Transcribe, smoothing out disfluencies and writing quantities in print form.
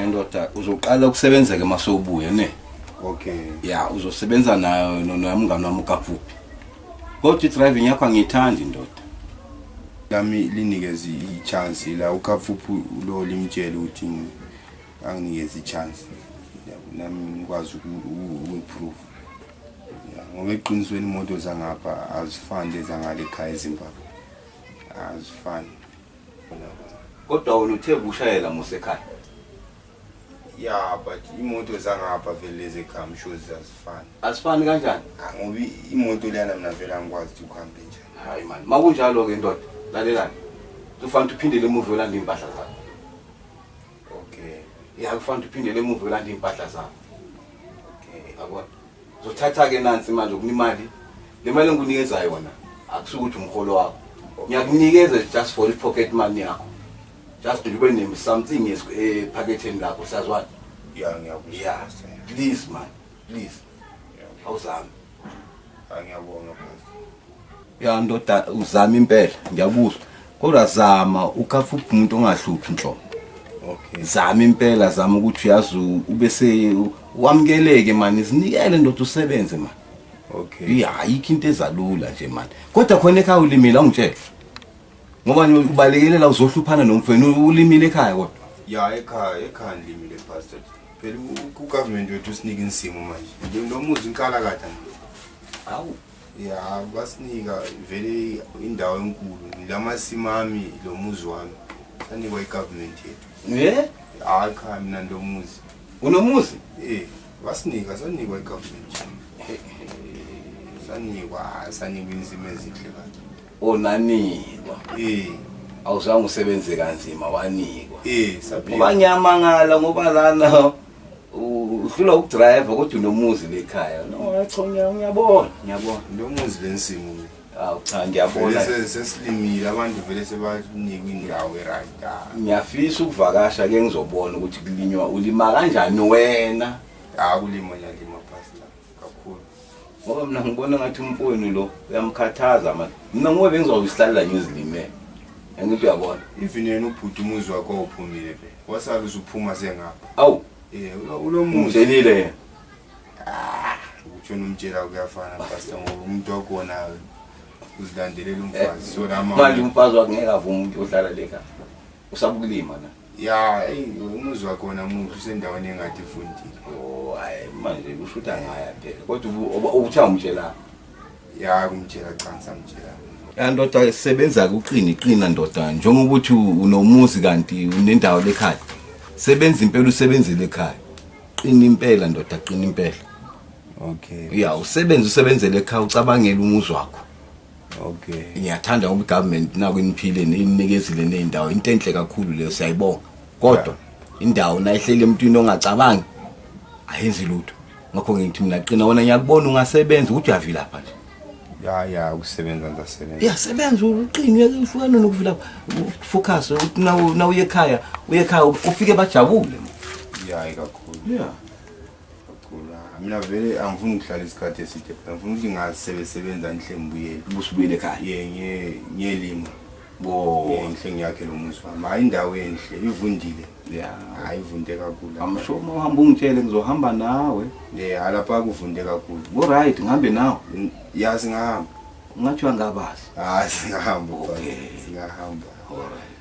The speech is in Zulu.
Ndoda uzoqala ukusebenza ke masobuye ne. Okay. Ya uzosebenza nayo nomngane wami uKaphuphi. Kodwa driving yakho angiyithandi ndoda. Lami linikeze ichance la uKaphuphi lo limtshela ukuthi anginikeze ichance. Nami ngikwazi ukuimprove. Ngoba eqinisweni imoto zangapha azifani lezangale ekhaya eZimbabwe. Azifani. Kodwa wena uthe ushayela musekhaya. Yeah, but imoto zangapha vele lezi ekhaya msho zazifani. Asifani kanjani? Ngoba imoto lena mina vele angikwazi ukuhamba nje. Hayi man, makunjalo ke ndoda. Lalelani. Kufanele uphindele emuva ulanda impahla zakho. Okay. Ya kufanele uphindele emuva ulanda impahla zakho. Okay. Yabona. Uzothatha ke nansi manje ukulimali. Le mali engikunikeza yona akusukuthi umholo wakho. Ngiyakunikeza just for the pocket money yakho. Just ube name something ephaketheni lakho sazwana. Yeah, ngiyabuzwa. Yeah. Please man, please. Awuzami. Ngiyabonga pastor. Ya ndoda uzama impela ngiyabuzwa. Kodwa zama uKaphuphi umuntu ongahluphi inhlobo. Okay. Zama impela zama ukuthi uyazi ubese wamkeleke man isinikele ndoda usebenze man. Okay. Yeah, ayikho into ezalula nje man. Kodwa khona ekhaya ulimile angitshela. Ngoba ubalekelela uzohluphana nomfweni ulimile ekhaya kodwa. Yeah, ekhaya limile pastor. Phela ugovernment wethu usinika insimo manje. Nomuzi inkala kade. Awu. Yeah, basinika vele indawo enkulu. Lamasimami lo muzi wami. Sanikwa igovernment yethu. Ekhaya mina ndomuzi. Unomuzi? Sanikwa igovernment. Sanikwa insimo ezinhle kade. Onanikwa. Awuzange usebenze kanzima wanikwa. Saphila. Abanyamangala ngoba lana uhlula ukudrive kodwa unomuzi lekhaya. No, cha ngiyabona. Nomuzi lensimo. Awu cha ngiyabona. Sesilimile abantu vele sebanikwa indawo eright. Ngiyafisa ukuvakasha ke ngizobona ukuthi kulinywa ulima kanjani wena. Kulima nyalima pastor kakhulu. Ngoba mina ngibona ngathi umfowenu lo uyamkhathaza manje. Mina ngoba bengizoyihlala ngizilimele. Angithi uyabona. Even yena ubhuti umuzi wakho uphumile phela. Wasala usuphuma sengapha. Awu. Ulomuzi. Umdelile yena. Uthi umtshela kuyafana pastor ngoba umuntu wakona uzilandelela umfazi. So la manje umfazi wakhe ngeke avuma umuntu ohlala lekhaya. Usabukulima na. Yeah, umuzi wakona umuntu usendaweni engathi ifundile. Hayi manje kushuta ngaya phela. Kodwa ubuthanga umtshela. Yeah, kumtshela cha samtshela. Ya ndoda isebenza kuqina ndoda njengoba uthi unomuzi kanti unendawo lekhaya. Sebenza impela usebenzile ekhaya. Qina impela ndoda qina impela. Okay. Ya usebenzele ekhaya ucabangela umuzi wakho. Okay. Ngiyathanda ngoba igovernment nako iniphileni inikezile nendawo into enhle kakhulu leyo siyayibonga. Kodwa indawo nayihlele emntwini ongacabangi ayenzi lutho. Ngakho ngithi mina qina wona ngiyakubona ungasebenza ukuthi uyavila lapha nje. Ya ukusebenza ndasebenza. Ya sebenza uqine uhlukana nokuvila focus ukuthi na uye ekhaya ufike bajabule. Ya kakhulu. Yeah. Kakhulu. Mina vele angifuni ukuhlala isikhathi eside. Ngifuna ukuthi ngasebenza ngihle ngibuyele. Ubusubuyele ekhaya. Ngiyelima. Ngihle ngiyakhe lo muzi wami. Hayi indawo enhle ivundile. Yeah. Hayi ivunde kakhulu. Amusho uma uhamba ungitshele ngizohamba nawe. Yeah, lapha kuvunde kakhulu. Go right ngihambe nawe. Ya singahamba. Ungathi uyangabazi. Singahamba. Okay. Singahamba. All right.